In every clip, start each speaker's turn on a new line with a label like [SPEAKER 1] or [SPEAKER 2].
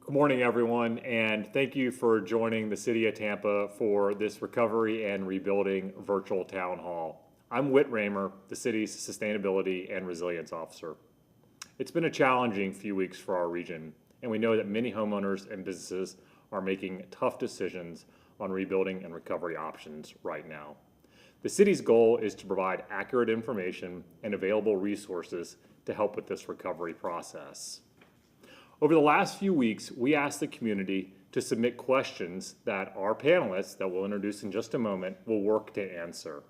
[SPEAKER 1] Good morning, everyone, and thank you for joining the City of Tampa for this Recovery and Rebuilding Virtual Town Hall. I'm Whit Raymer, the city's Sustainability and Resilience Officer. It's been a challenging few weeks for our region, and we know that many homeowners and businesses are making tough decisions on rebuilding and recovery options right now. The city's goal is to provide accurate information and available resources to help with this recovery process. Over the last few weeks, we asked the community to submit questions that our panelists, that we'll introduce in just a moment, will work to answer.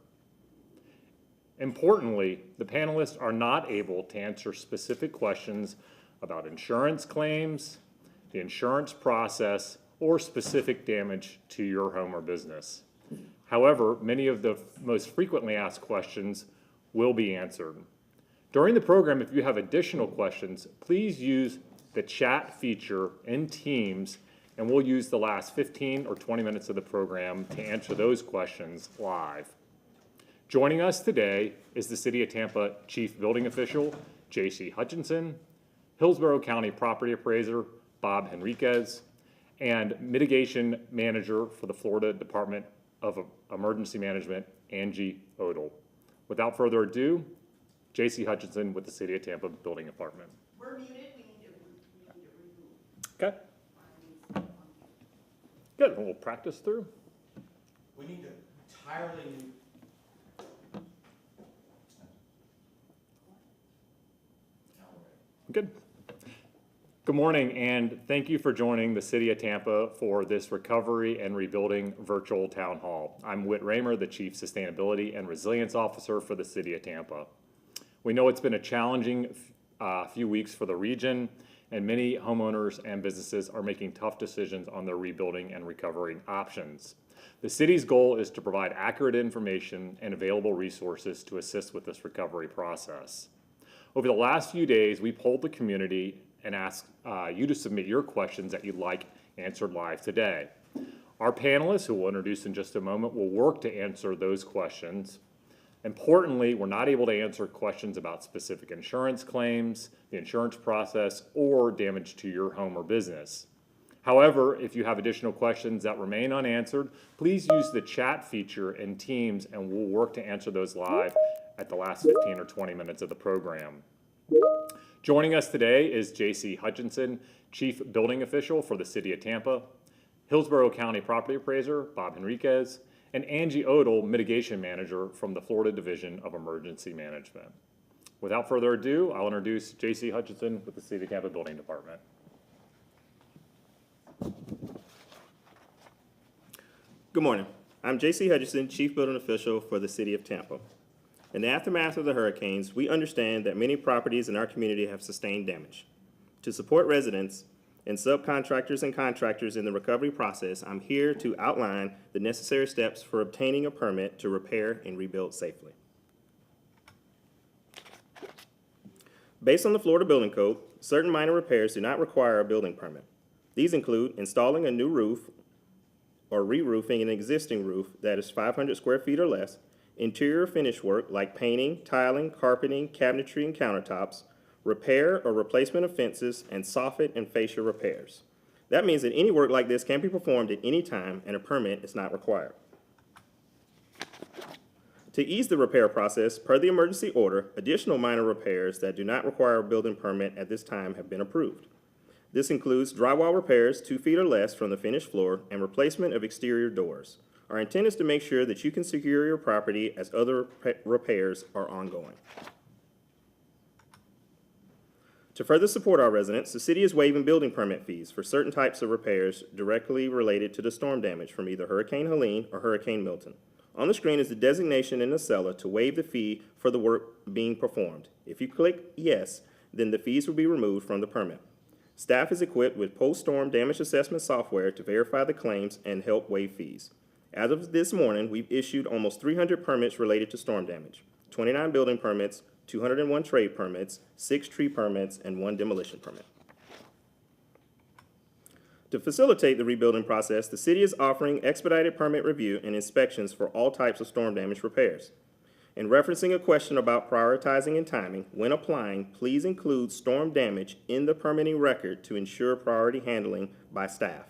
[SPEAKER 1] Importantly, the panelists are not able to answer specific questions about insurance claims, the insurance process, or specific damage to your home or business. However, many of the most frequently asked questions will be answered. During the program, if you have additional questions, please use the chat feature in Teams, and we'll use the last 15 or 20 minutes of the program to answer those questions live. Joining us today is the City of Tampa Chief Building Official, J.C. Hutchinson, Hillsborough County Property Appraiser, Bob Henriquez, and Mitigation Manager for the Florida Department of Emergency Management, Angie Odell. Without further ado, J.C. Hutchinson with the City of Tampa Building Department.
[SPEAKER 2] We're muted. We need to remove.
[SPEAKER 1] Okay. Good. We'll practice through.
[SPEAKER 3] We need to entirely new.
[SPEAKER 1] Good. Good morning, and thank you for joining the City of Tampa for this Recovery and Rebuilding Virtual Town Hall. I'm Whit Raymer, the Chief Sustainability and Resilience Officer for the City of Tampa. We know it's been a challenging few weeks for the region, and many homeowners and businesses are making tough decisions on their rebuilding and recovering options. The city's goal is to provide accurate information and available resources to assist with this recovery process. Over the last few days, we polled the community and asked you to submit your questions that you'd like answered live today. Our panelists, who we'll introduce in just a moment, will work to answer those questions. Importantly, we're not able to answer questions about specific insurance claims, the insurance process, or damage to your home or business. However, if you have additional questions that remain unanswered, please use the chat feature in Teams, and we'll work to answer those live at the last 15 or 20 minutes of the program. Joining us today is J.C. Hutchinson, Chief Building Official for the City of Tampa, Hillsborough County Property Appraiser, Bob Henriquez, and Angie Odell, Mitigation Manager from the Florida Division of Emergency Management. Without further ado, I'll introduce J.C. Hutchinson with the City of Tampa Building Department.
[SPEAKER 4] Good morning. I'm J.C. Hutchinson, Chief Building Official for the City of Tampa. In the aftermath of the hurricanes, we understand that many properties in our community have sustained damage. To support residents and subcontractors and contractors in the recovery process, I'm here to outline the necessary steps for obtaining a permit to repair and rebuild safely. Based on the Florida Building Code, certain minor repairs do not require a building permit. These include installing a new roof or re-roofing an existing roof that is 500 square feet or less, interior finish work like painting, tiling, carpeting, cabinetry, and countertops, repair or replacement of fences, and soffit and fascia repairs. That means that any work like this can be performed at any time and a permit is not required. To ease the repair process, per the emergency order, additional minor repairs that do not require a building permit at this time have been approved. This includes drywall repairs 2 feet or less from the finished floor and replacement of exterior doors. Our intent is to make sure that you can secure your property as other repairs are ongoing. To further support our residents, the city is waiving building permit fees for certain types of repairs directly related to the storm damage from either Hurricane Helene or Hurricane Milton. On the screen is the designation in the cellar to waive the fee for the work being performed. If you click yes, then the fees will be removed from the permit. Staff is equipped with post-storm damage assessment software to verify the claims and help waive fees. As of this morning, we've issued almost 300 permits related to storm damage, 29 building permits, 201 trade permits, 6 tree permits, and 1 demolition permit. To facilitate the rebuilding process, the city is offering expedited permit review and inspections for all types of storm damage repairs. In referencing a question about prioritizing and timing, when applying, please include storm damage in the permitting record to ensure priority handling by staff.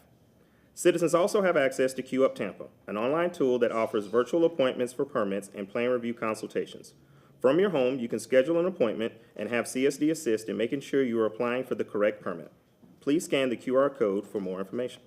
[SPEAKER 4] Citizens also have access to Queue Up Tampa, an online tool that offers virtual appointments for permits and plan review consultations. From your home, you can schedule an appointment and have CSD assist in making sure you are applying for the correct permit. Please scan the QR code for more information.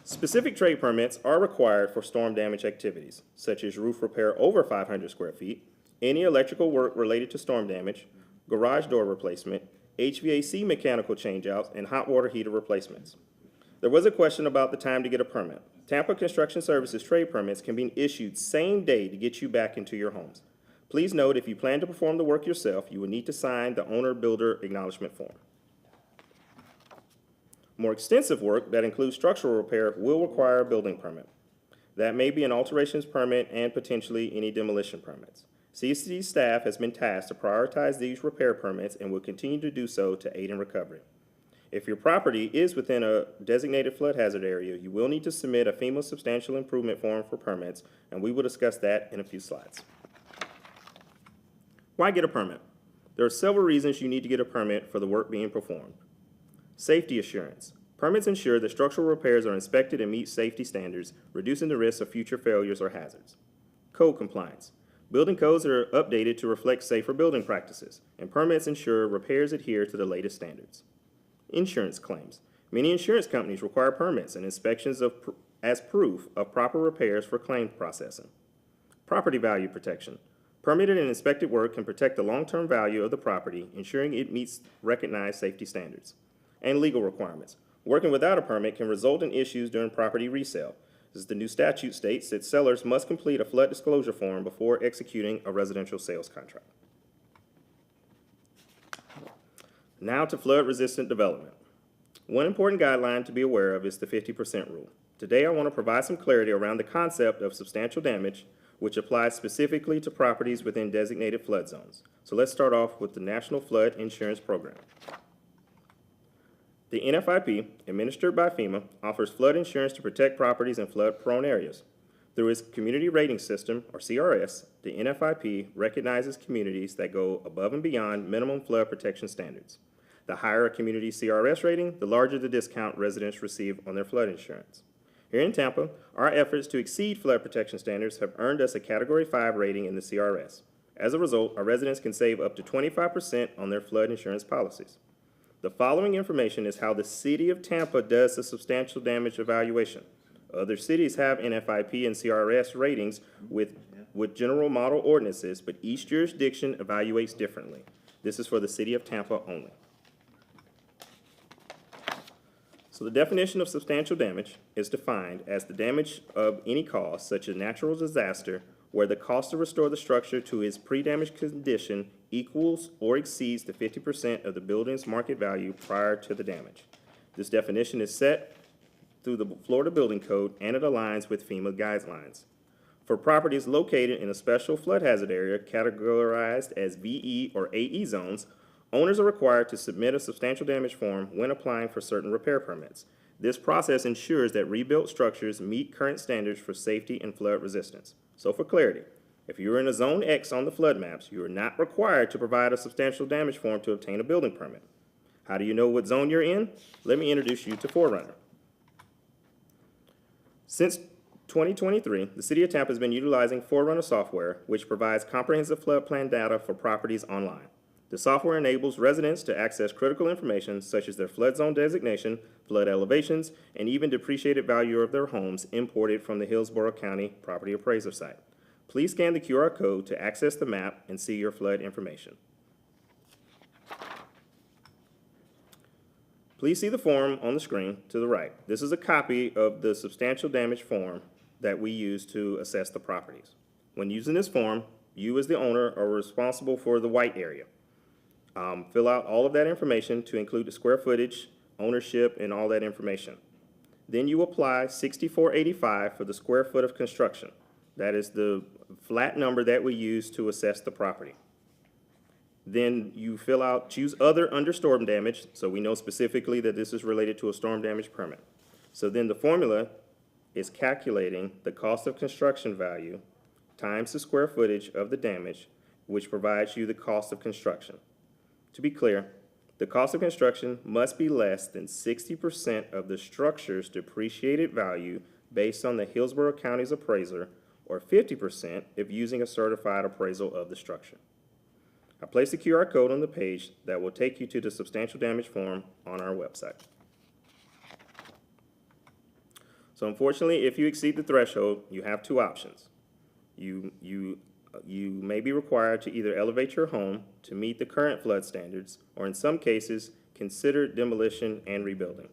[SPEAKER 4] Specific trade permits are required for storm damage activities, such as roof repair over 500 square feet, any electrical work related to storm damage, garage door replacement, HVAC mechanical changeouts, and hot water heater replacements. There was a question about the time to get a permit. Tampa Construction Services trade permits can be issued same day to get you back into your homes. Please note, if you plan to perform the work yourself, you will need to sign the owner-builder acknowledgement form. More extensive work that includes structural repair will require a building permit. That may be an alterations permit and potentially any demolition permits. CSD staff has been tasked to prioritize these repair permits and will continue to do so to aid in recovery. If your property is within a designated flood hazard area, you will need to submit a FEMA substantial improvement form for permits, and we will discuss that in a few slides. Why get a permit? There are several reasons you need to get a permit for the work being performed. Safety assurance. Permits ensure that structural repairs are inspected and meet safety standards, reducing the risk of future failures or hazards. Code compliance. Building codes are updated to reflect safer building practices, and permits ensure repairs adhere to the latest standards. Insurance claims. Many insurance companies require permits and inspections as proof of proper repairs for claim processing. Property value protection. Permitted and inspected work can protect the long-term value of the property, ensuring it meets recognized safety standards. And legal requirements. Working without a permit can result in issues during property resale, as the new statute states that sellers must complete a flood disclosure form before executing a residential sales contract. Now to flood-resistant development. One important guideline to be aware of is the 50% rule. Today I want to provide some clarity around the concept of substantial damage, which applies specifically to properties within designated flood zones. So let's start off with the National Flood Insurance Program. The NFIP, administered by FEMA, offers flood insurance to protect properties in flood-prone areas. Through its Community Rating System, or CRS, the NFIP recognizes communities that go above and beyond minimum flood protection standards. The higher a community CRS rating, the larger the discount residents receive on their flood insurance. Here in Tampa, our efforts to exceed flood protection standards have earned us a Category 5 rating in the CRS. As a result, our residents can save up to 25% on their flood insurance policies. The following information is how the City of Tampa does the substantial damage evaluation. Other cities have NFIP and CRS ratings with general model ordinances, but each jurisdiction evaluates differently. This is for the City of Tampa only. So the definition of substantial damage is defined as the damage of any cause, such as natural disaster, where the cost to restore the structure to its pre-damage condition equals or exceeds the 50% of the building's market value prior to the damage. This definition is set through the Florida Building Code, and it aligns with FEMA guidelines. For properties located in a special flood hazard area categorized as VE or AE zones, owners are required to submit a substantial damage form when applying for certain repair permits. This process ensures that rebuilt structures meet current standards for safety and flood resistance. So for clarity, if you are in a Zone X on the flood maps, you are not required to provide a substantial damage form to obtain a building permit. How do you know what zone you're in? Let me introduce you to Forerunner. Since 2023, the City of Tampa has been utilizing Forerunner software, which provides comprehensive flood plan data for properties online. The software enables residents to access critical information such as their flood zone designation, flood elevations, and even depreciated value of their homes imported from the Hillsborough County property appraiser site. Please scan the QR code to access the map and see your flood information. Please see the form on the screen to the right. This is a copy of the substantial damage form that we use to assess the properties. When using this form, you as the owner are responsible for the white area. Fill out all of that information to include the square footage, ownership, and all that information. Then you apply $64.85 for the square foot of construction. That is the flat number that we use to assess the property. Then you fill out, choose other under storm damage, so we know specifically that this is related to a storm damage permit. So then the formula is calculating the cost of construction value times the square footage of the damage, which provides you the cost of construction. To be clear, the cost of construction must be less than 60% of the structure's depreciated value based on the Hillsborough County's appraiser, or 50% if using a certified appraisal of the structure. I placed a QR code on the page that will take you to the substantial damage form on our website. So unfortunately, if you exceed the threshold, you have two options. You may be required to either elevate your home to meet the current flood standards, or in some cases, consider demolition and rebuilding.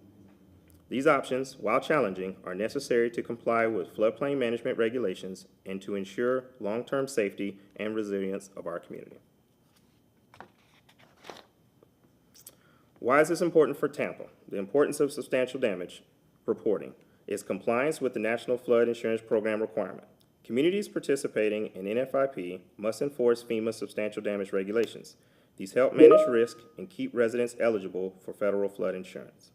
[SPEAKER 4] These options, while challenging, are necessary to comply with floodplain management regulations and to ensure long-term safety and resilience of our community. Why is this important for Tampa? The importance of substantial damage reporting is compliance with the National Flood Insurance Program requirement. Communities participating in NFIP must enforce FEMA substantial damage regulations. These help manage risk and keep residents eligible for federal flood insurance.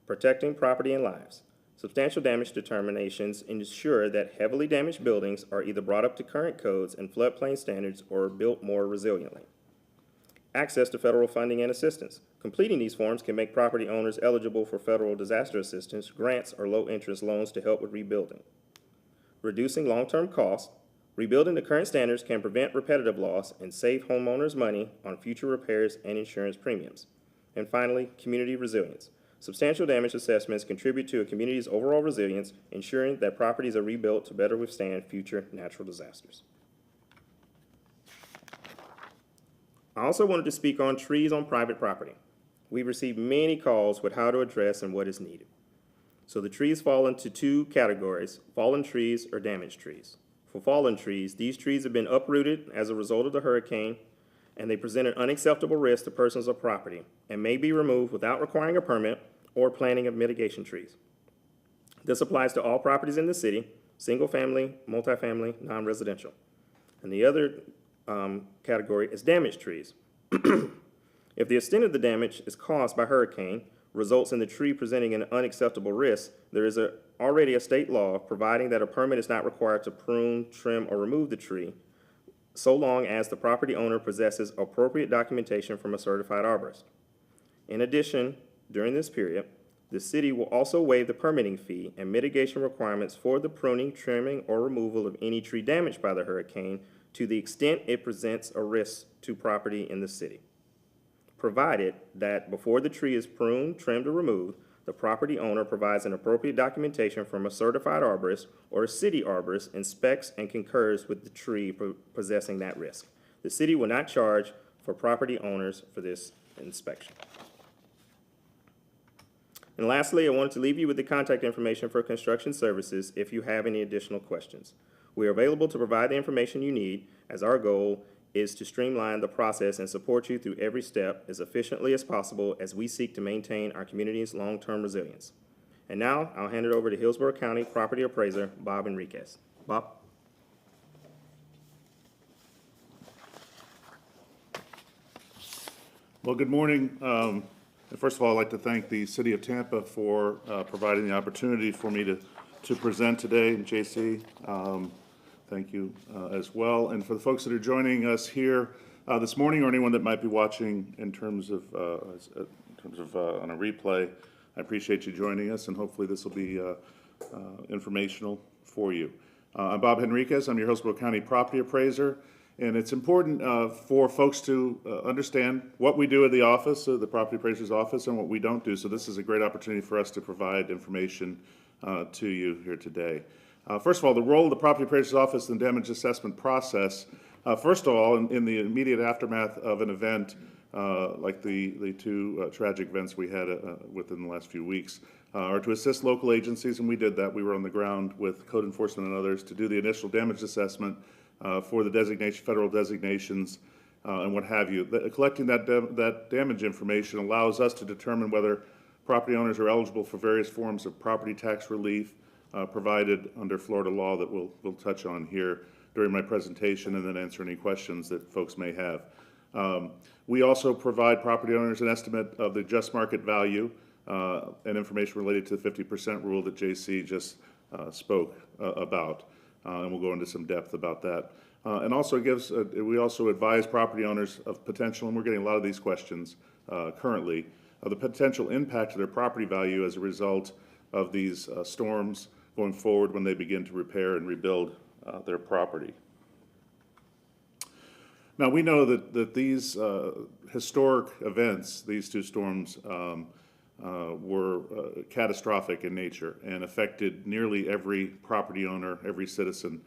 [SPEAKER 4] Protecting property and lives. Substantial damage determinations ensure that heavily damaged buildings are either brought up to current codes and floodplain standards or built more resiliently. Access to federal funding and assistance. Completing these forms can make property owners eligible for federal disaster assistance, grants, or low-interest loans to help with rebuilding. Reducing long-term costs. Rebuilding to current standards can prevent repetitive loss and save homeowners money on future repairs and insurance premiums. And finally, community resilience. Substantial damage assessments contribute to a community's overall resilience, ensuring that properties are rebuilt to better withstand future natural disasters. I also wanted to speak on trees on private property. We've received many calls with how to address and what is needed. So the trees fall into two categories: fallen trees or damaged trees. For fallen trees, these trees have been uprooted as a result of the hurricane, and they present an unacceptable risk to persons or property and may be removed without requiring a permit or planting of mitigation trees. This applies to all properties in the city: single-family, multifamily, non-residential. And the other category is damaged trees. If the extent of the damage is caused by hurricane results in the tree presenting an unacceptable risk, there is already a state law providing that a permit is not required to prune, trim, or remove the tree, so long as the property owner possesses appropriate documentation from a certified arborist. In addition, during this period, the city will also waive the permitting fee and mitigation requirements for the pruning, trimming, or removal of any tree damaged by the hurricane to the extent it presents a risk to property in the city, provided that before the tree is pruned, trimmed, or removed, the property owner provides an appropriate documentation from a certified arborist or a city arborist, inspects and concurs with the tree possessing that risk. The city will not charge for property owners for this inspection. And lastly, I wanted to leave you with the contact information for construction services if you have any additional questions. We are available to provide the information you need, as our goal is to streamline the process and support you through every step as efficiently as possible as we seek to maintain our community's long-term resilience. And now, I'll hand it over to Hillsborough County Property Appraiser, Bob Enriquez. Bob?
[SPEAKER 5] Well, good morning. First of all, I'd like to thank the City of Tampa for providing the opportunity for me to present today. And JC, thank you as well. And for the folks that are joining us here this morning, or anyone that might be watching in terms of on a replay, I appreciate you joining us, and hopefully this will be informational for you. I'm Bob Henriquez. I'm your Hillsborough County Property Appraiser. And it's important for folks to understand what we do at the office, the Property Appraiser's office, and what we don't do. So this is a great opportunity for us to provide information to you here today. First of all, the role of the Property Appraiser's office in the damage assessment process. First of all, in the immediate aftermath of an event like the two tragic events we had within the last few weeks, are to assist local agencies, and we did that. We were on the ground with code enforcement and others to do the initial damage assessment for the designation, federal designations, and what have you. Collecting that damage information allows us to determine whether property owners are eligible for various forms of property tax relief provided under Florida law that we'll touch on here during my presentation, and then answer any questions that folks may have. We also provide property owners an estimate of the just market value and information related to the 50% rule that JC just spoke about. And we'll go into some depth about that. And also it gives, we also advise property owners of potential, and we're getting a lot of these questions currently, of the potential impact to their property value as a result of these storms going forward when they begin to repair and rebuild their property. Now, we know that these historic events, these two storms, were catastrophic in nature and affected nearly every property owner, every citizen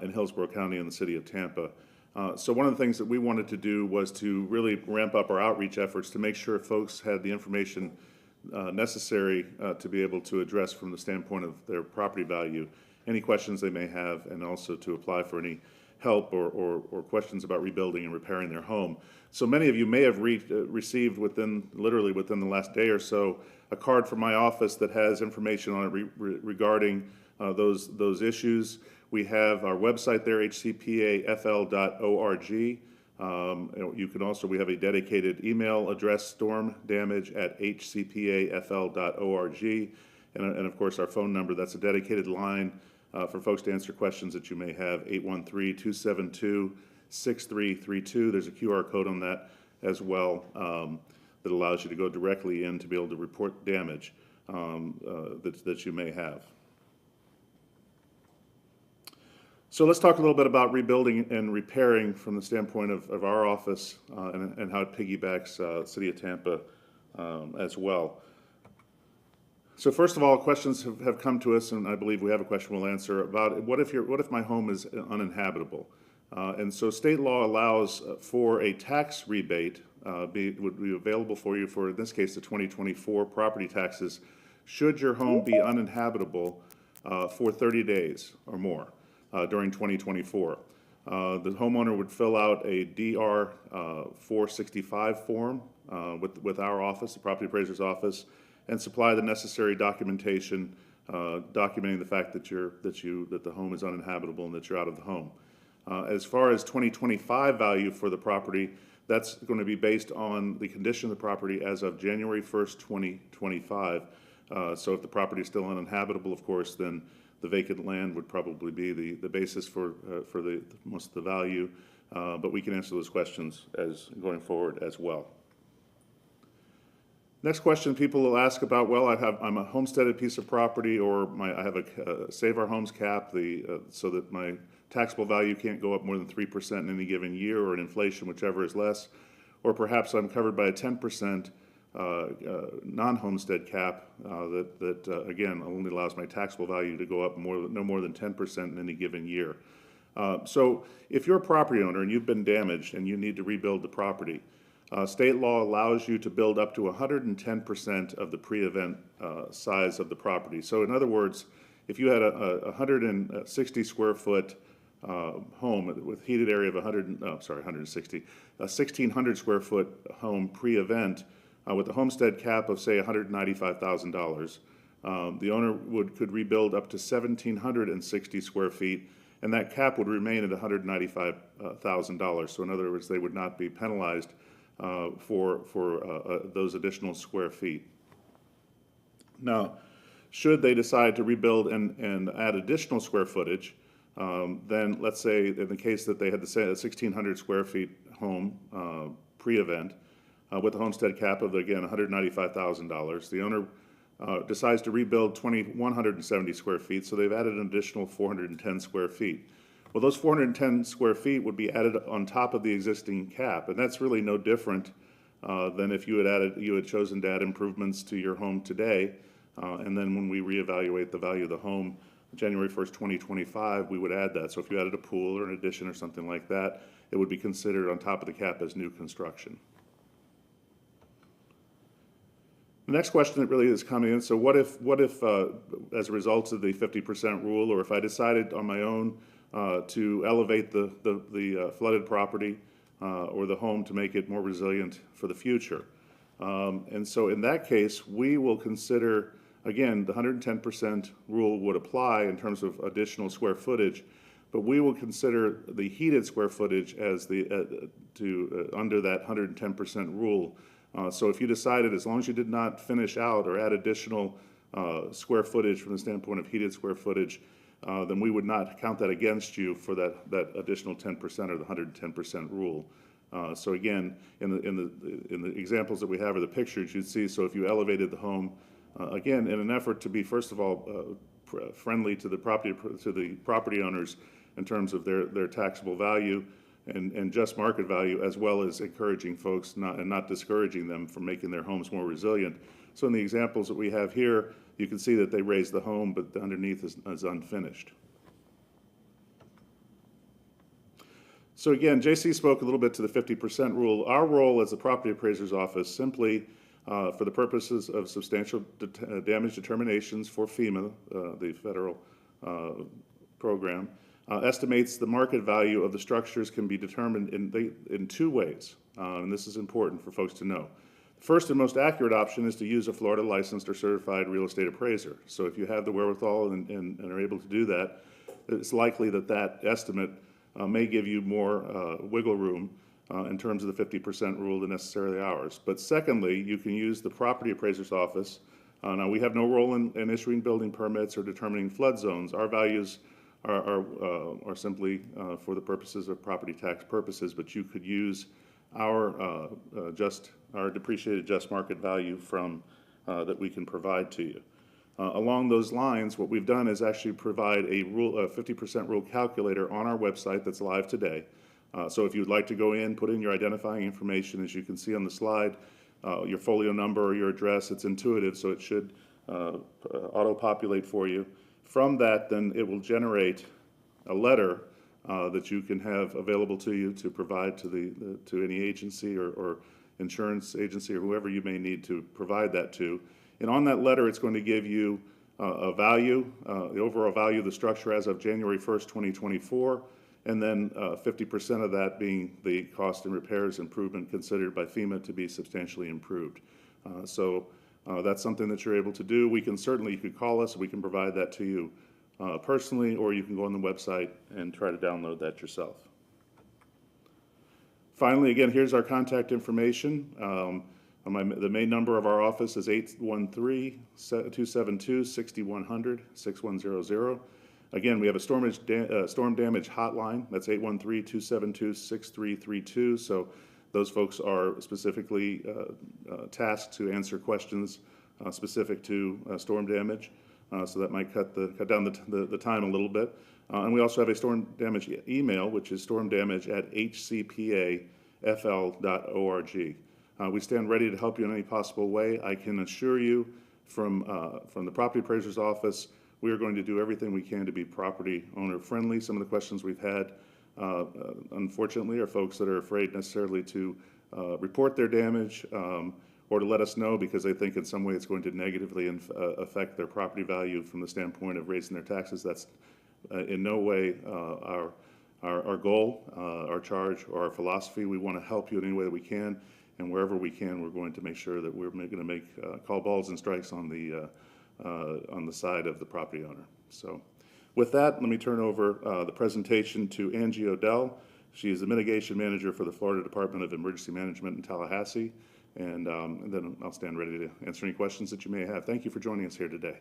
[SPEAKER 5] in Hillsborough County and the city of Tampa. So one of the things that we wanted to do was to really ramp up our outreach efforts to make sure folks had the information necessary to be able to address from the standpoint of their property value any questions they may have, and also to apply for any help or questions about rebuilding and repairing their home. So many of you may have received literally within the last day or so, a card from my office that has information on it regarding those issues. We have our website there, hcpafl.org. You can also, we have a dedicated email address, stormdamage@hcpafl.org. And of course, our phone number, that's a dedicated line for folks to answer questions that you may have, 813-272-6332. There's a QR code on that as well that allows you to go directly in to be able to report damage that you may have. So let's talk a little bit about rebuilding and repairing from the standpoint of our office and how it piggybacks City of Tampa as well. So first of all, questions have come to us, and I believe we have a question we'll answer about what if my home is uninhabitable? And so state law allows for a tax rebate would be available for you for, in this case, the 2024 property taxes, should your home be uninhabitable for 30 days or more during 2024. The homeowner would fill out a DR 465 form with our office, the property appraiser's office, and supply the necessary documentation documenting the fact that the home is uninhabitable and that you're out of the home. As far as 2025 value for the property, that's going to be based on the condition of the property as of January 1st, 2025. So if the property is still uninhabitable, of course, then the vacant land would probably be the basis for most of the value. But we can answer those questions as going forward as well. Next question people will ask about, well, I'm a homesteaded piece of property, or I have a Save Our Homes cap, so that my taxable value can't go up more than 3% in any given year, or in inflation, whichever is less. Or perhaps I'm covered by a 10% non-homestead cap that again, only allows my taxable value to go up no more than 10% in any given year. So if you're a property owner and you've been damaged and you need to rebuild the property, state law allows you to build up to 110% of the pre-event size of the property. So in other words, if you had a 160 square foot home with heated area of 1,600 square foot home pre-event with a homestead cap of say $195,000, the owner could rebuild up to 1,760 square feet, and that cap would remain at $195,000. So in other words, they would not be penalized for those additional square feet. Now, should they decide to rebuild and add additional square footage, then let's say in the case that they had the 1,600 square feet home pre-event with a homestead cap of, again, $195,000, the owner decides to rebuild 2,170 square feet, so they've added an additional 410 square feet. Well, those 410 square feet would be added on top of the existing cap, and that's really no different than if you had chosen to add improvements to your home today, and then when we reevaluate the value of the home, January 1st, 2025, we would add that. So if you added a pool or an addition or something like that, it would be considered on top of the cap as new construction. The next question that really is coming in, so what if as a result of the 50% rule, or if I decided on my own to elevate the flooded property or the home to make it more resilient for the future? And so in that case, we will consider, again, the 110% rule would apply in terms of additional square footage, but we will consider the heated square footage as under that 110% rule. So if you decided, as long as you did not finish out or add additional square footage from the standpoint of heated square footage, then we would not count that against you for that additional 10% or the 110% rule. So again, in the examples that we have or the pictures you'd see, so if you elevated the home, again, in an effort to be, first of all, friendly to the property owners in terms of their taxable value and just market value, as well as encouraging folks not discouraging them from making their homes more resilient. So in the examples that we have here, you can see that they raised the home, but underneath is unfinished. So again, JC spoke a little bit to the 50% rule. Our role as the property appraiser's office simply, for the purposes of substantial damage determinations for FEMA, the federal program, estimates the market value of the structures can be determined in two ways, and this is important for folks to know. The first and most accurate option is to use a Florida licensed or certified real estate appraiser. So if you have the wherewithal and are able to do that, it's likely that that estimate may give you more wiggle room in terms of the 50% rule than necessarily ours. But secondly, you can use the property appraiser's office. Now, we have no role in issuing building permits or determining flood zones. Our values are simply for the purposes of property tax purposes, but you could use our depreciated just market value from that we can provide to you. Along those lines, what we've done is actually provide a 50% rule calculator on our website that's live today. So if you'd like to go in, put in your identifying information, as you can see on the slide, your folio number or your address, it's intuitive, so it should auto-populate for you. From that, then it will generate a letter that you can have available to you to provide to any agency or insurance agency or whoever you may need to provide that to. And on that letter, it's going to give you a value, the overall value of the structure as of January 1st, 2024, and then 50% of that being the cost and repairs improvement considered by FEMA to be substantially improved. So that's something that you're able to do. You could call us, we can provide that to you personally, or you can go on the website and try to download that yourself. Finally, again, here's our contact information. The main number of our office is 813-272-6100, 6100. Again, we have a storm damage hotline. That's 813-272-6332. So those folks are specifically tasked to answer questions specific to storm damage. So that might cut down the time a little bit. And we also have a storm damage email, which is stormdamage@hcpafl.org. We stand ready to help you in any possible way. I can assure you from the property appraiser's office, we are going to do everything we can to be property owner friendly. Some of the questions we've had, unfortunately, are folks that are afraid necessarily to report their damage or to let us know because they think in some way it's going to negatively affect their property value from the standpoint of raising their taxes. That's in no way our goal, our charge, or our philosophy. We want to help you in any way that we can. And wherever we can, we're going to make sure that we're going to make call balls and strikes on the side of the property owner. So with that, let me turn over the presentation to Angie Odell. She is the mitigation manager for the Florida Department of Emergency Management in Tallahassee. And then I'll stand ready to answer any questions that you may have. Thank you for joining us here today.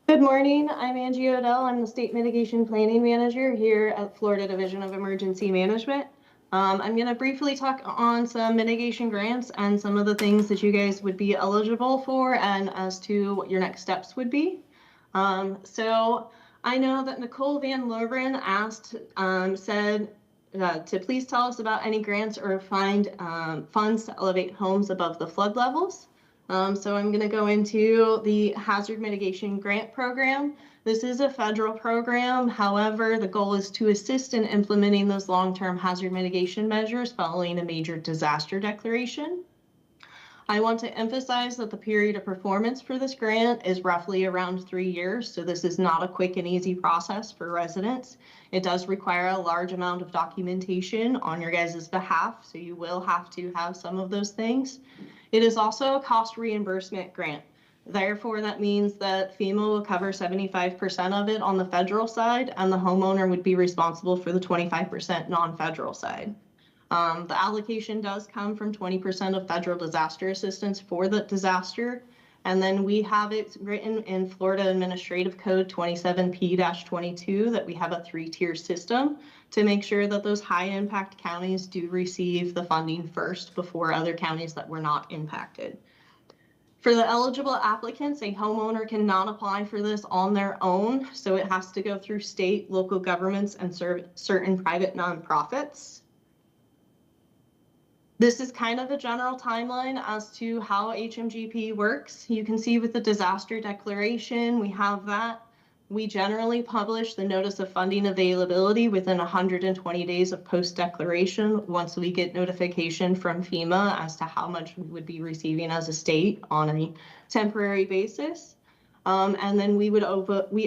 [SPEAKER 6] Good morning, I'm Angie Odell. I'm the State Mitigation Planning Manager here at Florida Division of Emergency Management. I'm going to briefly talk on some mitigation grants and some of the things that you guys would be eligible for and as to what your next steps would be. So I know that Nicole Van Loveren said to please tell us about any grants or find funds to elevate homes above the flood levels. So I'm going to go into the Hazard Mitigation Grant Program. This is a federal program. However, the goal is to assist in implementing those long-term hazard mitigation measures following a major disaster declaration. I want to emphasize that the period of performance for this grant is roughly around 3 years. So this is not a quick and easy process for residents. It does require a large amount of documentation on your guys' behalf. So you will have to have some of those things. It is also a cost reimbursement grant. Therefore, that means that FEMA will cover 75% of it on the federal side, and the homeowner would be responsible for the 25% non-federal side. The allocation does come from 20% of federal disaster assistance for the disaster. And then we have it written in Florida Administrative Code 27P-22 that we have a 3-tier system to make sure that those high impact counties do receive the funding first before other counties that were not impacted. For the eligible applicants, a homeowner cannot apply for this on their own, so it has to go through state, local governments, and certain private nonprofits. This is kind of a general timeline as to how HMGP works. You can see with the disaster declaration, we have that. We generally publish the notice of funding availability within 120 days of post-declaration once we get notification from FEMA as to how much we would be receiving as a state on a temporary basis. And then we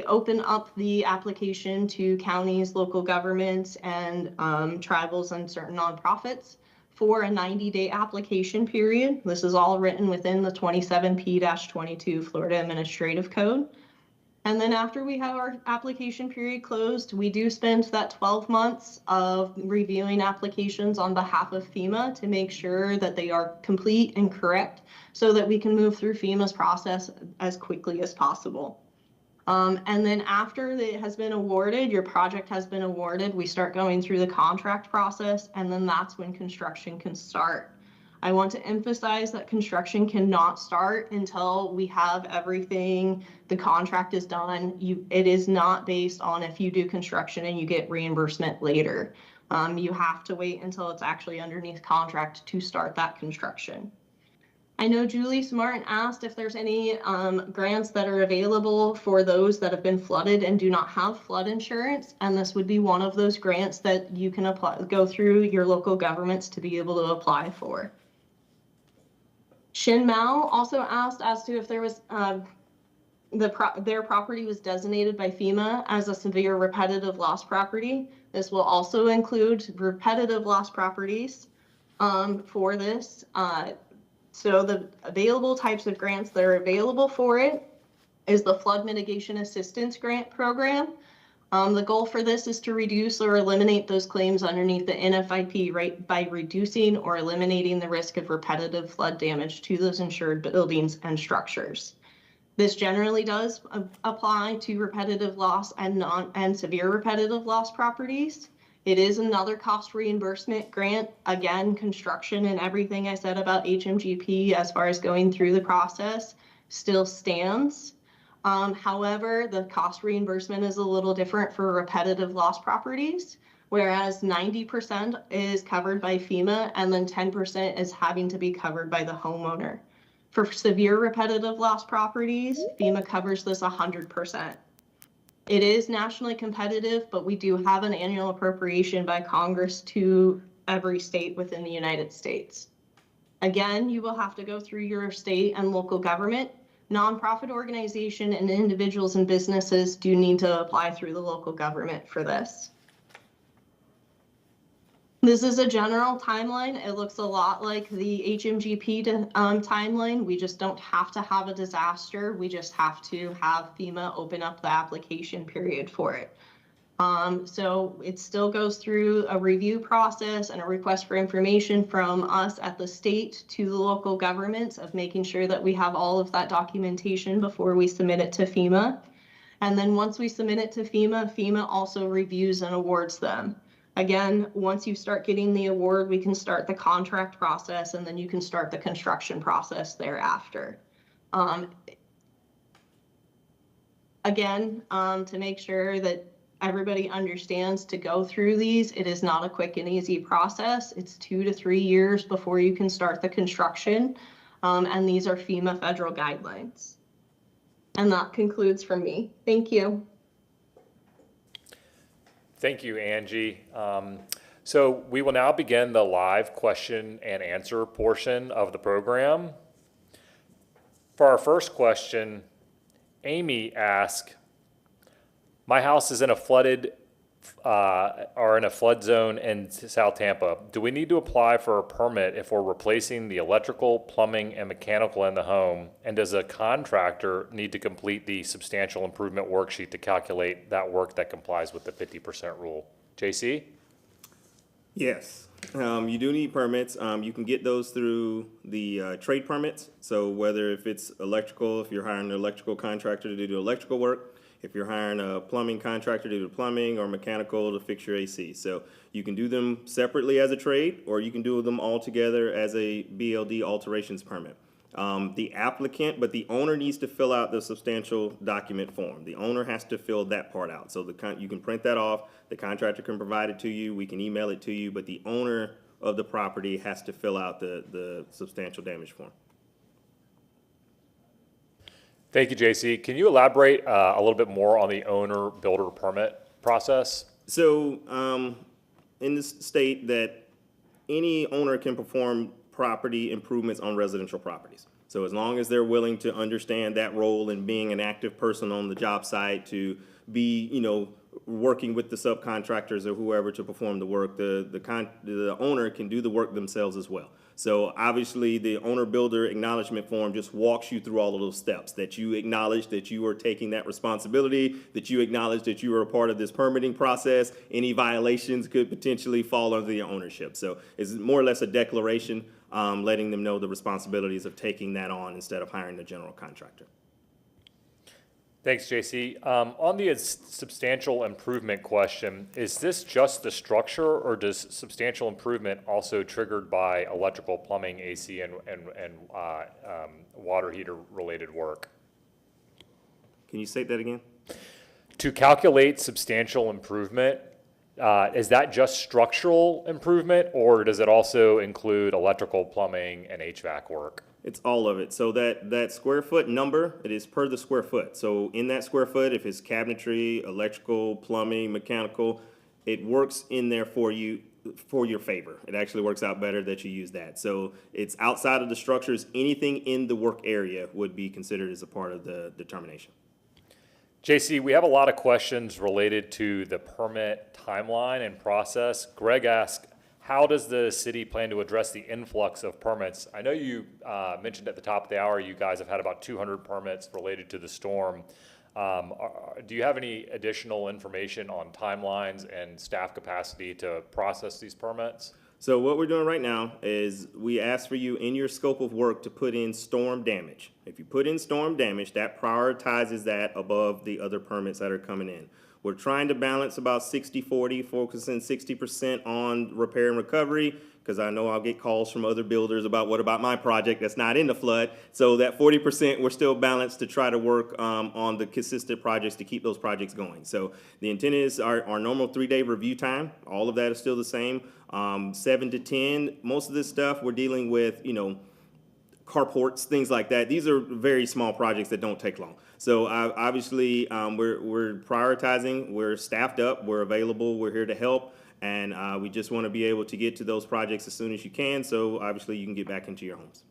[SPEAKER 6] open up the application to counties, local governments, and tribals and certain nonprofits for a 90-day application period. This is all written within the 27P-22 Florida Administrative Code. And then after we have our application period closed, we do spend that 12 months of reviewing applications on behalf of FEMA to make sure that they are complete and correct so that we can move through FEMA's process as quickly as possible. And then after it has been awarded, your project has been awarded, we start going through the contract process, and then that's when construction can start. I want to emphasize that construction cannot start until we have everything, the contract is done. It is not based on if you do construction and you get reimbursement later. You have to wait until it's actually underneath contract to start that construction. I know Julie Smart asked if there's any grants that are available for those that have been flooded and do not have flood insurance, and this would be one of those grants that you can go through your local governments to be able to apply for. Shin Mao also asked as to if there was their property was designated by FEMA as a severe repetitive loss property. This will also include repetitive loss properties for this. So the available types of grants that are available for it is the Flood Mitigation Assistance Grant Program. The goal for this is to reduce or eliminate those claims underneath the NFIP, right, by reducing or eliminating the risk of repetitive flood damage to those insured buildings and structures. This generally does apply to repetitive loss and severe repetitive loss properties. It is another cost reimbursement grant. Again, construction and everything I said about HMGP as far as going through the process still stands. However, the cost reimbursement is a little different for repetitive loss properties, whereas 90% is covered by FEMA and then 10% is having to be covered by the homeowner. For severe repetitive loss properties, FEMA covers this 100%. It is nationally competitive, but we do have an annual appropriation by Congress to every state within the United States. Again, you will have to go through your state and local government. Nonprofit organization and individuals and businesses do need to apply through the local government for this. This is a general timeline. It looks a lot like the HMGP timeline. We just don't have to have a disaster. We just have to have FEMA open up the application period for it. So it still goes through a review process and a request for information from us at the state to the local governments of making sure that we have all of that documentation before we submit it to FEMA. And then once we submit it to FEMA, FEMA also reviews and awards them. Again, once you start getting the award, we can start the contract process and then you can start the construction process thereafter. Again, to make sure that everybody understands to go through these, it is not a quick and easy process. It's 2 to 3 years before you can start the construction. And these are FEMA federal guidelines. And that concludes from me. Thank you.
[SPEAKER 1] Thank you, Angie. So we will now begin the live question and answer portion of the program. For our first question, Amy asked, my house is in a flooded are in a flood zone in South Tampa, do we need to apply for a permit if we're replacing the electrical, plumbing, and mechanical in the home? And does a contractor need to complete the substantial improvement worksheet to calculate that work that complies with the 50% rule? JC?
[SPEAKER 4] Yes, you do need permits. You can get those through the trade permits. So whether if it's electrical, if you're hiring an electrical contractor to do the electrical work, if you're hiring a plumbing contractor to do the plumbing, or mechanical to fix your AC. So you can do them separately as a trade, or you can do them all together as a BLD alterations permit. The applicant, but the owner needs to fill out the substantial document form. The owner has to fill that part out. So you can print that off, the contractor can provide it to you, we can email it to you, but the owner of the property has to fill out the substantial damage form.
[SPEAKER 1] Thank you, JC. Can you elaborate a little bit more on the owner builder permit process?
[SPEAKER 4] So, in this state that any owner can perform property improvements on residential properties. So as long as they're willing to understand that role in being an active person on the job site, to be, working with the subcontractors or whoever to perform the work, the owner can do the work themselves as well. So obviously, the owner builder acknowledgement form just walks you through all of those steps, that you acknowledge that you are taking that responsibility, that you acknowledge that you are a part of this permitting process. Any violations could potentially fall under your ownership. So it's more or less a declaration, letting them know the responsibilities of taking that on instead of hiring the general contractor.
[SPEAKER 1] Thanks, JC. On the substantial improvement question, is this just the structure, or does substantial improvement also triggered by electrical, plumbing, AC, and water heater related work?
[SPEAKER 4] Can you say that again?
[SPEAKER 1] To calculate substantial improvement, is that just structural improvement, or does it also include electrical, plumbing, and HVAC work?
[SPEAKER 4] It's all of it. So that square foot number, it is per the square foot. So in that square foot, if it's cabinetry, electrical, plumbing, mechanical, it works in there for you, for your favor. It actually works out better that you use that. So it's outside of the structures. Anything in the work area would be considered as a part of the determination.
[SPEAKER 1] JC, we have a lot of questions related to the permit timeline and process. Greg asked, how does the city plan to address the influx of permits? I know you mentioned at the top of the hour you guys have had about 200 permits related to the storm. Do you have any additional information on timelines and staff capacity to process these permits?
[SPEAKER 4] So what we're doing right now is we ask for you in your scope of work to put in storm damage. If you put in storm damage, that prioritizes that above the other permits that are coming in. We're trying to balance about 60-40, focusing 60% on repair and recovery, because I know I'll get calls from other builders about what about my project that's not in the flood. So that 40%, we're still balanced to try to work on the consistent projects to keep those projects going. So the intent is our normal 3-day review time. All of that is still the same. 7 to 10. Most of this stuff we're dealing with, carports, things like that. These are very small projects that don't take long. So obviously, we're prioritizing. We're staffed up. We're available. We're here to help. And we just want to be able to get to those projects as soon as you can. So obviously, you can get back into your homes.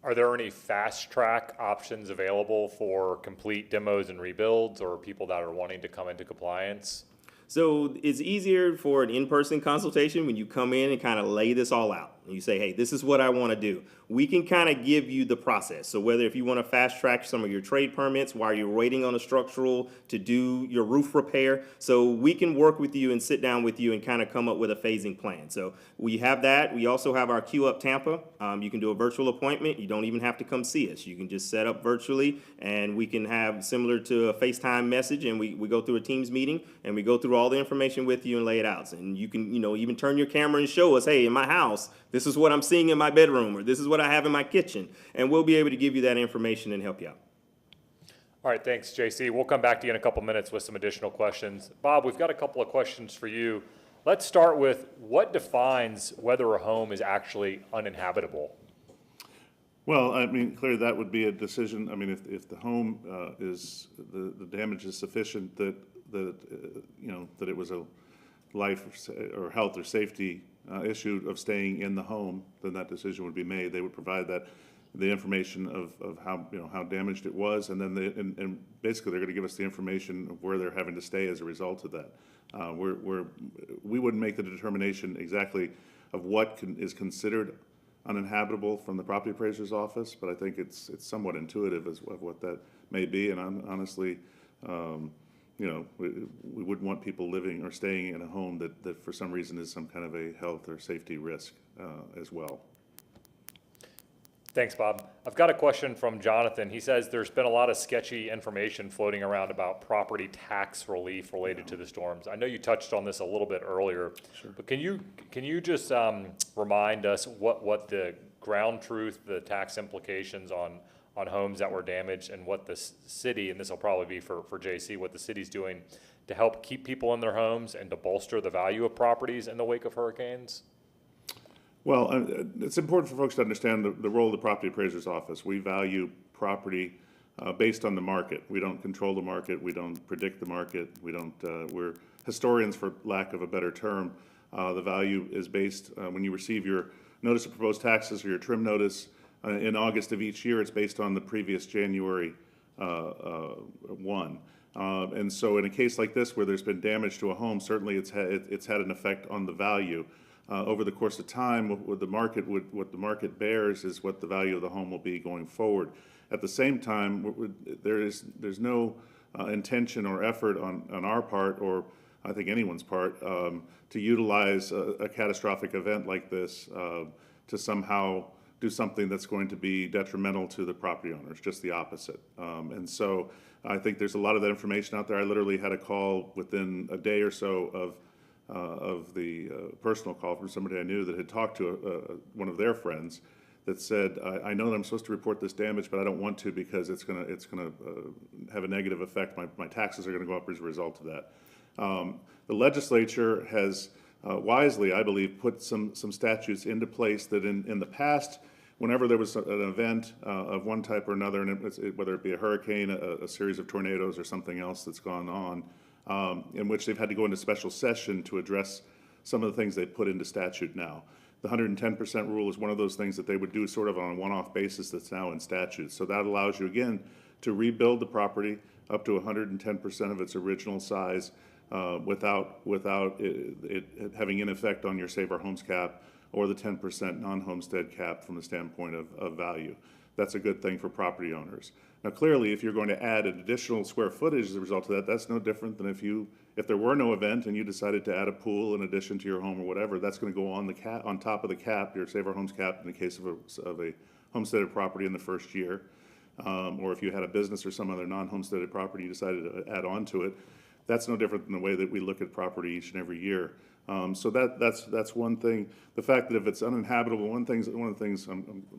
[SPEAKER 1] Are there any fast track options available for complete demos and rebuilds, or people that are wanting to come into compliance?
[SPEAKER 4] So it's easier for an in-person consultation when you come in and kind of lay this all out. You say, hey, this is what I want to do. We can kind of give you the process. So whether if you want to fast track some of your trade permits while you're waiting on a structural to do your roof repair, so we can work with you and sit down with you and kind of come up with a phasing plan. So we have that. We also have our Queue Up Tampa. You can do a virtual appointment. You don't even have to come see us. You can just set up virtually, and we can have similar to a FaceTime message, and we go through a Teams meeting, and we go through all the information with you and lay it out. And you can, even turn your camera and show us, hey, in my house, this is what I'm seeing in my bedroom, or this is what I have in my kitchen. And we'll be able to give you that information and help you out.
[SPEAKER 1] All right, thanks, JC. We'll come back to you in a couple minutes with some additional questions. Bob, we've got a couple of questions for you. Let's start with what defines whether a home is actually uninhabitable?
[SPEAKER 5] Well, I mean, clearly that would be a decision. I mean, if the home is, the damage is sufficient that it was a life or health or safety issue of staying in the home, then that decision would be made. They would provide that the information of how, how damaged it was, and then and basically they're going to give us the information of where they're having to stay as a result of that. We wouldn't make the determination exactly of what is considered uninhabitable from the property appraiser's office, but I think it's somewhat intuitive of what that may be, and honestly, we wouldn't want people living or staying in a home that for some reason is some kind of a health or safety risk as well.
[SPEAKER 1] Thanks, Bob. I've got a question from Jonathan. He says there's been a lot of sketchy information floating around about property tax relief related to the storms. I know you touched on this a little bit earlier, but can you just remind us what the ground truth, the tax implications on homes that were damaged, and what the city, and this will probably be for JC, what the city's doing to help keep people in their homes and to bolster the value of properties in the wake of hurricanes?
[SPEAKER 5] Well, it's important for folks to understand the role of the property appraiser's office. We value property based on the market. We don't control the market. We don't predict the market. We're historians, for lack of a better term. The value is based, when you receive your notice of proposed taxes or your trim notice in August of each year, it's based on the previous January 1. And so in a case like this where there's been damage to a home, certainly it's had an effect on the value. Over the course of time, what the market bears is what the value of the home will be going forward. At the same time, there's no intention or effort on our part, or I think anyone's part, to utilize a catastrophic event like this to somehow do something that's going to be detrimental to the property owners, just the opposite. And so I think there's a lot of that information out there. I literally had a call within a day or so of the personal call from somebody I knew that had talked to one of their friends that said, I know that I'm supposed to report this damage, but I don't want to because it's gonna have a negative effect. My taxes are gonna go up as a result of that. The legislature has wisely, I believe, put some statutes into place that in the past, whenever there was an event of one type or another, and whether it be a hurricane, a series of tornadoes, or something else that's gone on, in which they've had to go into special session to address some of the things they've put into statute now. The 110% rule is one of those things that they would do sort of on a one-off basis that's now in statute. So that allows you, again, to rebuild the property up to 110% of its original size without it having an effect on your Save Our Homes cap or the 10% non-homestead cap from the standpoint of value. That's a good thing for property owners. Now, clearly, if you're going to add an additional square footage as a result of that, that's no different than if there were no event and you decided to add a pool in addition to your home or whatever. That's going to go on top of the cap, your Save Our Homes cap, in the case of a homesteaded property in the first year, or if you had a business or some other non-homesteaded property you decided to add on to it. That's no different than the way that we look at property each and every year. So that's one thing. The fact that if it's uninhabitable, one of the things.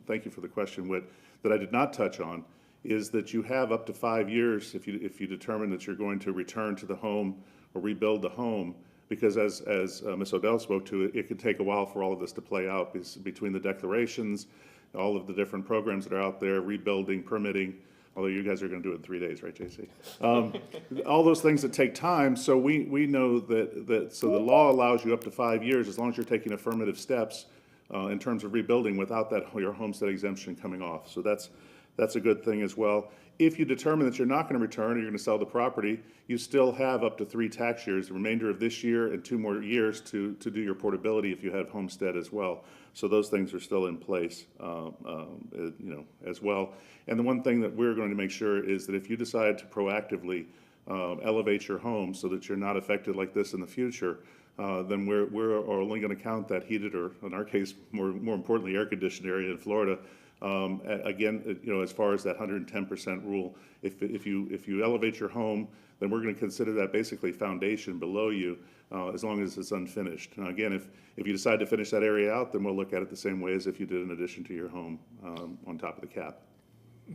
[SPEAKER 5] Thank you for the question, Whit, that I did not touch on is that you have up to 5 years if you determine that you're going to return to the home or rebuild the home, because as Ms. Odell spoke to, it could take a while for all of this to play out between the declarations, all of the different programs that are out there, rebuilding, permitting. Although you guys are going to do it in 3 days, right, JC? All those things that take time. So we know that so the law allows you up to 5 years as long as you're taking affirmative steps in terms of rebuilding without your homestead exemption coming off. So that's a good thing as well. If you determine that you're not going to return or you're going to sell the property, you still have up to 3 tax years, the remainder of this year and 2 more years to do your portability if you have homestead as well. So those things are still in place, as well. And the one thing that we're going to make sure is that if you decide to proactively elevate your home so that you're not affected like this in the future, then we're only going to count that heated, or in our case, more importantly, air-conditioned area in Florida. Again, as far as that 110% rule, if you elevate your home, then we're going to consider that basically foundation below you, as long as it's unfinished. Now, again, if you decide to finish that area out, then we'll look at it the same way as if you did in addition to your home on top of the cap.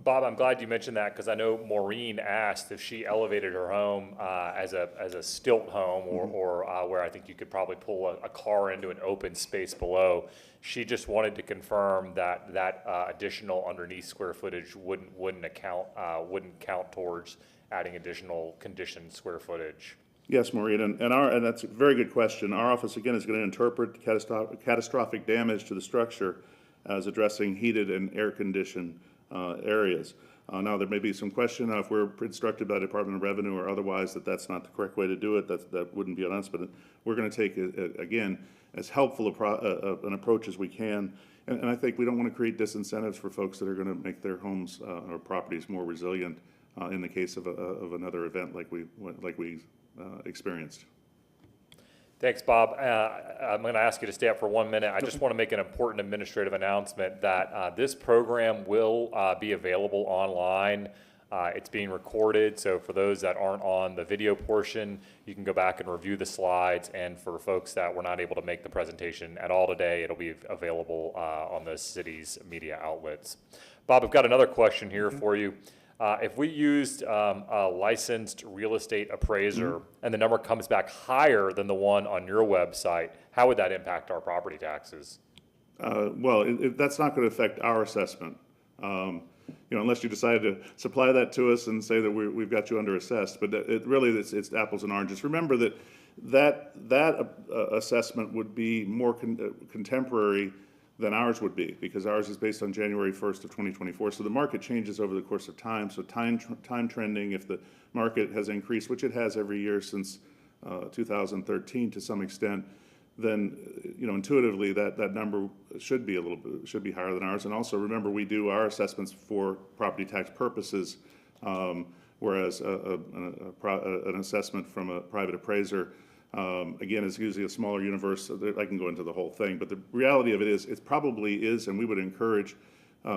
[SPEAKER 1] Bob, I'm glad you mentioned that because I know Maureen asked if she elevated her home as a stilt home or where I think you could probably pull a car into an open space below. She just wanted to confirm that additional underneath square footage wouldn't count towards adding additional conditioned square footage.
[SPEAKER 5] Yes, Maureen, and that's a very good question. Our office, again, is going to interpret catastrophic damage to the structure as addressing heated and air-conditioned areas. Now, there may be some question if we're instructed by Department of Revenue or otherwise that that's not the correct way to do it, that wouldn't be on us, but we're going to take, again, as helpful an approach as we can. And I think we don't want to create disincentives for folks that are going to make their homes or properties more resilient in the case of another event like we experienced.
[SPEAKER 1] Thanks, Bob. I'm going to ask you to stay up for 1 minute. I just want to make an important administrative announcement that this program will be available online. It's being recorded, so for those that aren't on the video portion, you can go back and review the slides, and for folks that were not able to make the presentation at all today, it'll be available on the city's media outlets. Bob, I've got another question here for you. If we used a licensed real estate appraiser and the number comes back higher than the one on your website, how would that impact our property taxes?
[SPEAKER 5] Well, that's not going to affect our assessment. Unless you decide to supply that to us and say that we've got you under assessed, but it's apples and oranges. Remember that assessment would be more contemporary than ours would be, because ours is based on January 1st of 2024. So the market changes over the course of time. So time trending, if the market has increased, which it has every year since 2013 to some extent, then intuitively that number should be higher than ours. And also remember, we do our assessments for property tax purposes, whereas an assessment from a private appraiser, again, is usually a smaller universe. So I can go into the whole thing, but the reality of it is, it probably is, and we would encourage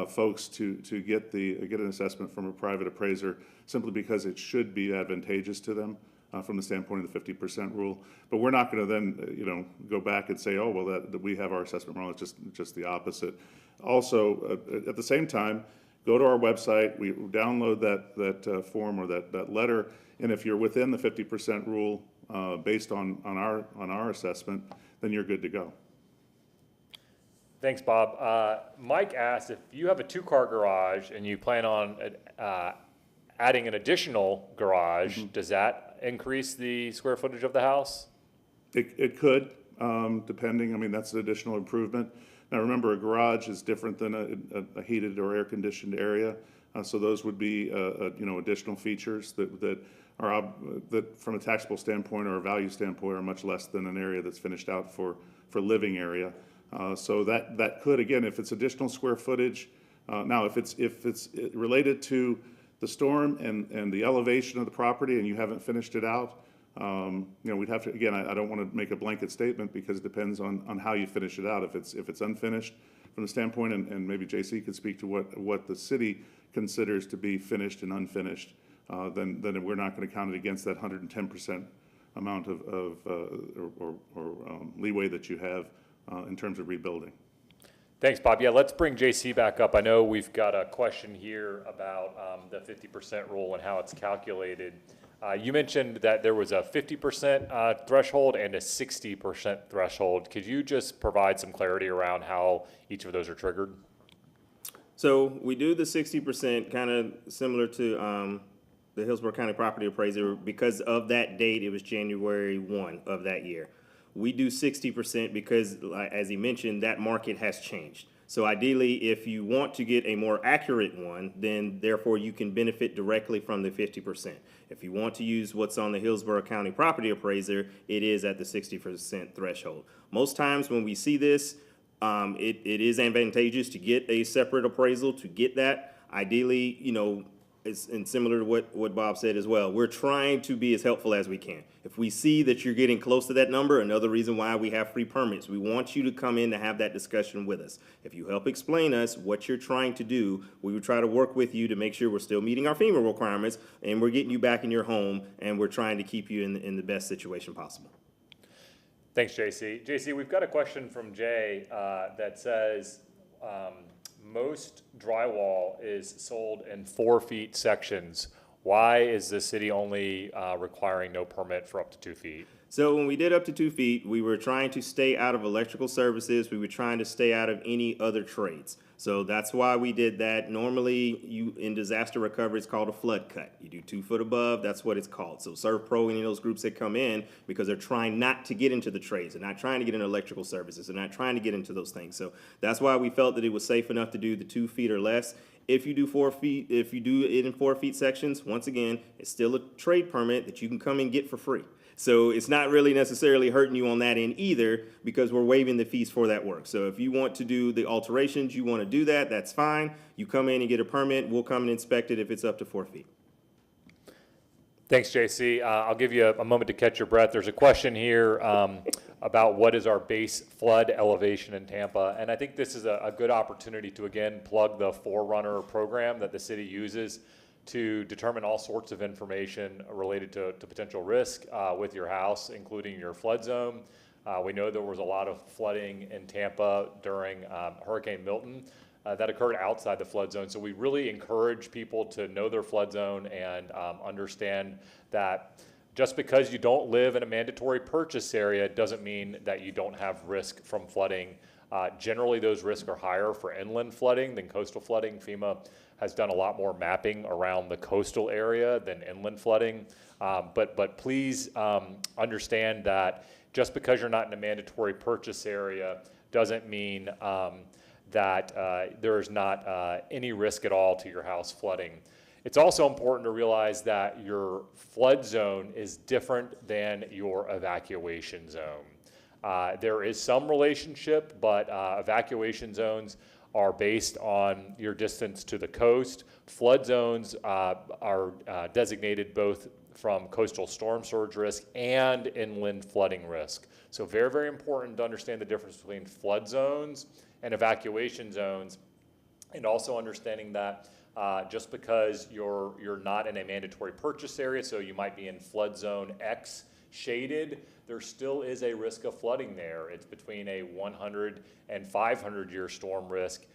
[SPEAKER 5] folks to get an assessment from a private appraiser simply because it should be advantageous to them. From the standpoint of the 50% rule, but we're not going to then, go back and say, oh, well, that we have our assessment wrong. It's just the opposite. Also, at the same time, go to our website. We download that form or that letter, and if you're within the 50% rule based on our assessment, then you're good to go.
[SPEAKER 1] Thanks, Bob. Mike asked if you have a 2-car garage and you plan on adding an additional garage, does that increase the square footage of the house?
[SPEAKER 5] It could, depending. I mean, that's an additional improvement. Now, remember, a garage is different than a heated or air-conditioned area, so those would be additional features that from a taxable standpoint or a value standpoint are much less than an area that's finished out for living area. So that could, again, if it's additional square footage. Now, if it's related to the storm and the elevation of the property and you haven't finished it out, we'd have to, again, I don't want to make a blanket statement because it depends on how you finish it out. If it's unfinished from the standpoint, and maybe JC could speak to what the city considers to be finished and unfinished, then we're not going to count it against that 110% amount of leeway that you have in terms of rebuilding.
[SPEAKER 1] Thanks, Bob. Yeah, let's bring JC back up. I know we've got a question here about the 50% rule and how it's calculated. You mentioned that there was a 50% threshold and a 60% threshold. Could you just provide some clarity around how each of those are triggered?
[SPEAKER 4] So we do the 60% kind of similar to the Hillsborough County Property Appraiser. Because of that date, it was January 1 of that year. We do 60% because, as he mentioned, that market has changed. So ideally, if you want to get a more accurate one, then therefore you can benefit directly from the 50%. If you want to use what's on the Hillsborough County Property Appraiser, it is at the 60% threshold. Most times when we see this, it is advantageous to get a separate appraisal to get that. Ideally, and similar to what Bob said as well, we're trying to be as helpful as we can. If we see that you're getting close to that number, another reason why we have free permits, we want you to come in to have that discussion with us. If you help explain us what you're trying to do, we will try to work with you to make sure we're still meeting our FEMA requirements and we're getting you back in your home and we're trying to keep you in the best situation possible.
[SPEAKER 1] Thanks, JC. JC, we've got a question from Jay that says, most drywall is sold in 4 feet sections. Why is the city only requiring no permit for up to 2 feet?
[SPEAKER 4] So when we did up to 2 feet, we were trying to stay out of electrical services. We were trying to stay out of any other trades. So that's why we did that. Normally, in disaster recovery, it's called a flood cut. You do 2 foot above, that's what it's called. So Serve Pro, any of those groups that come in, because they're trying not to get into the trades, they're not trying to get into electrical services, they're not trying to get into those things. So that's why we felt that it was safe enough to do the 2 feet or less. If you do 4 feet, if you do it in 4 feet sections, once again, it's still a trade permit that you can come and get for free. So it's not really necessarily hurting you on that end either, because we're waiving the fees for that work. So if you want to do the alterations, you want to do that, that's fine. You come in and get a permit, we'll come and inspect it if it's up to 4 feet.
[SPEAKER 1] Thanks, JC. I'll give you a moment to catch your breath. There's a question here about what is our base flood elevation in Tampa. And I think this is a good opportunity to, again, plug the Forerunner program that the city uses to determine all sorts of information related to potential risk with your house, including your flood zone. We know there was a lot of flooding in Tampa during Hurricane Milton that occurred outside the flood zone. So we really encourage people to know their flood zone and understand that just because you don't live in a mandatory purchase area doesn't mean that you don't have risk from flooding. Generally, those risks are higher for inland flooding than coastal flooding. FEMA has done a lot more mapping around the coastal area than inland flooding. But please understand that just because you're not in a mandatory purchase area doesn't mean that there is not any risk at all to your house flooding. It's also important to realize that your flood zone is different than your evacuation zone. There is some relationship, but evacuation zones are based on your distance to the coast. Flood zones are designated both from coastal storm surge risk and inland flooding risk. So very, very important to understand the difference between flood zones and evacuation zones, and also understanding that just because you're not in a mandatory purchase area, so you might be in flood zone X shaded, there still is a risk of flooding there. It's between a 100 and 500 year storm risk,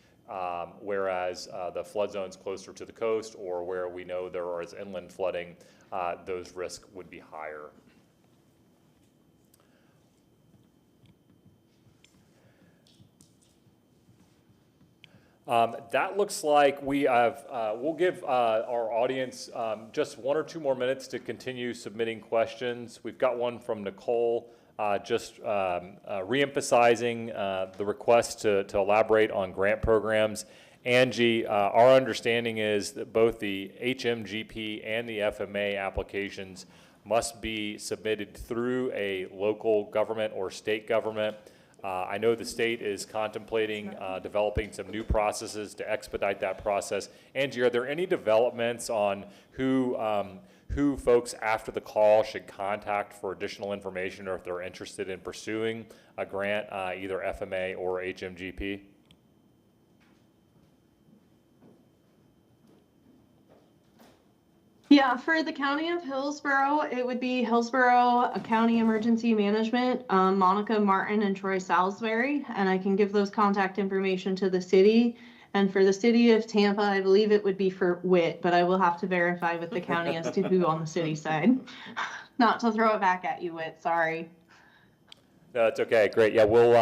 [SPEAKER 1] whereas the flood zones closer to the coast or where we know there is inland flooding, those risks would be higher. That looks like we have, we'll give our audience just 1 or 2 more minutes to continue submitting questions. We've got one from Nicole, just reemphasizing the request to elaborate on grant programs. Angie, our understanding is that both the HMGP and the FMA applications must be submitted through a local government or state government. I know the state is contemplating developing some new processes to expedite that process. Angie, are there any developments on who folks after the call should contact for additional information, or if they're interested in pursuing a grant, either FMA or HMGP?
[SPEAKER 6] Yeah, for the county of Hillsborough, it would be Hillsborough County Emergency Management, Monica Martin and Troy Salisbury, and I can give those contact information to the city. And for the city of Tampa, I believe it would be for WIT, but I will have to verify with the county as to who on the city side. Not to throw it back at you, WIT, sorry.
[SPEAKER 1] No, it's okay. Great. Yeah, we'll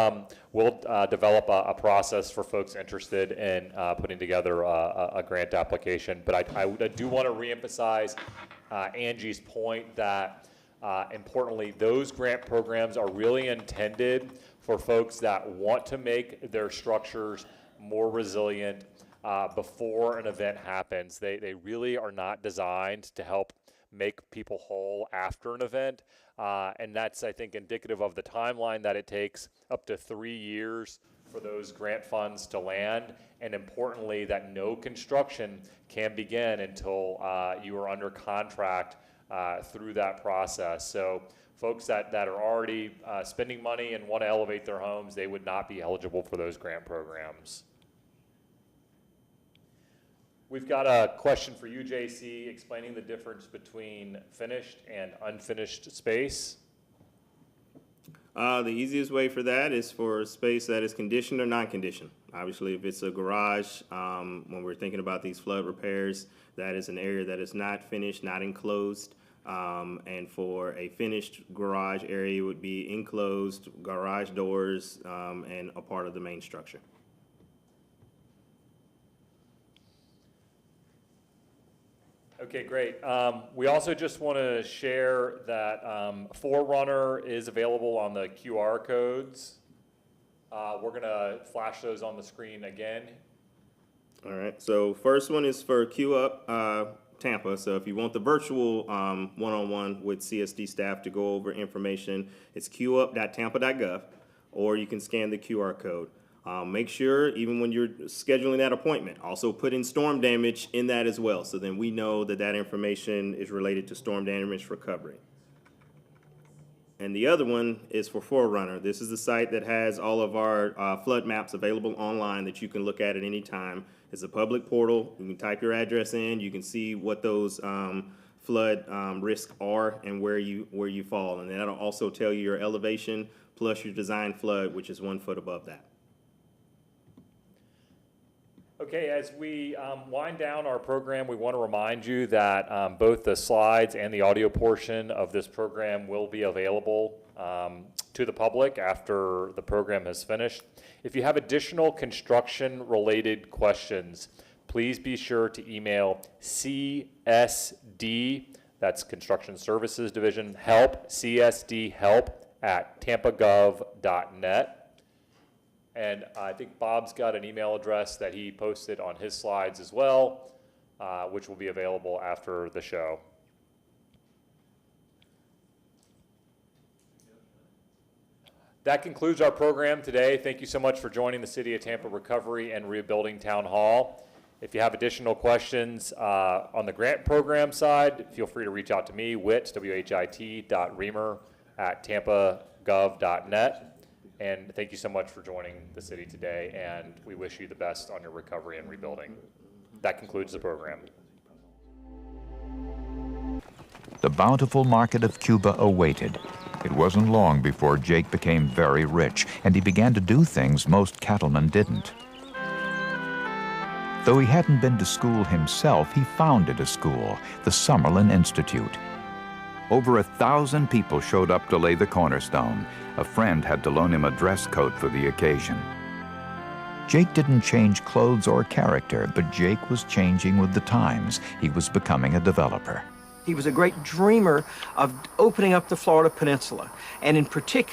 [SPEAKER 1] develop a process for folks interested in putting together a grant application. But I do want to reemphasize Angie's point that importantly, those grant programs are really intended for folks that want to make their structures more resilient before an event happens. They really are not designed to help make people whole after an event. And that's, I think, indicative of the timeline that it takes up to 3 years for those grant funds to land. And importantly, that no construction can begin until you are under contract through that process. So folks that are already spending money and want to elevate their homes, they would not be eligible for those grant programs. We've got a question for you, JC, explaining the difference between finished and unfinished space.
[SPEAKER 4] The easiest way for that is for a space that is conditioned or non-conditioned. Obviously, if it's a garage, when we're thinking about these flood repairs, that is an area that is not finished, not enclosed. And for a finished garage area, it would be enclosed garage doors, and a part of the main structure.
[SPEAKER 1] Okay, great. We also just want to share that Forerunner is available on the QR codes. We're going to flash those on the screen again.
[SPEAKER 4] All right, so first one is for Q Up Tampa. So if you want the virtual one-on-one with CSD staff to go over information, it's queup.tampa.gov, or you can scan the QR code. Make sure, even when you're scheduling that appointment, also put in storm damage in that as well, so then we know that that information is related to storm damage recovery. And the other one is for Forerunner. This is the site that has all of our flood maps available online that you can look at any time. It's a public portal. You can type your address in. You can see what those flood risks are and where you fall. And that'll also tell you your elevation plus your design flood, which is 1 foot above that.
[SPEAKER 1] Okay, as we wind down our program, we want to remind you that both the slides and the audio portion of this program will be available to the public after the program has finished. If you have additional construction-related questions, please be sure to email CSD, that's Construction Services Division, help, CSD help at tampagov.net. And I think Bob's got an email address that he posted on his slides as well, which will be available after the show. That concludes our program today. Thank you so much for joining the City of Tampa Recovery and Rebuilding Town Hall. If you have additional questions on the grant program side, feel free to reach out to me, wit.reamer@tampagov.net. And thank you so much for joining the city today, and we wish you the best on your recovery and rebuilding. That concludes the program.
[SPEAKER 7] The bountiful market of Cuba awaited. It wasn't long before Jake became very rich, and he began to do things most cattlemen didn't. Though he hadn't been to school himself, he founded a school, the Summerlin Institute. Over 1,000 people showed up to lay the cornerstone. A friend had to loan him a dress coat for the occasion. Jake didn't change clothes or character, but Jake was changing with the times. He was becoming a developer.
[SPEAKER 8] He was a great dreamer of opening up the Florida Peninsula, and in particular,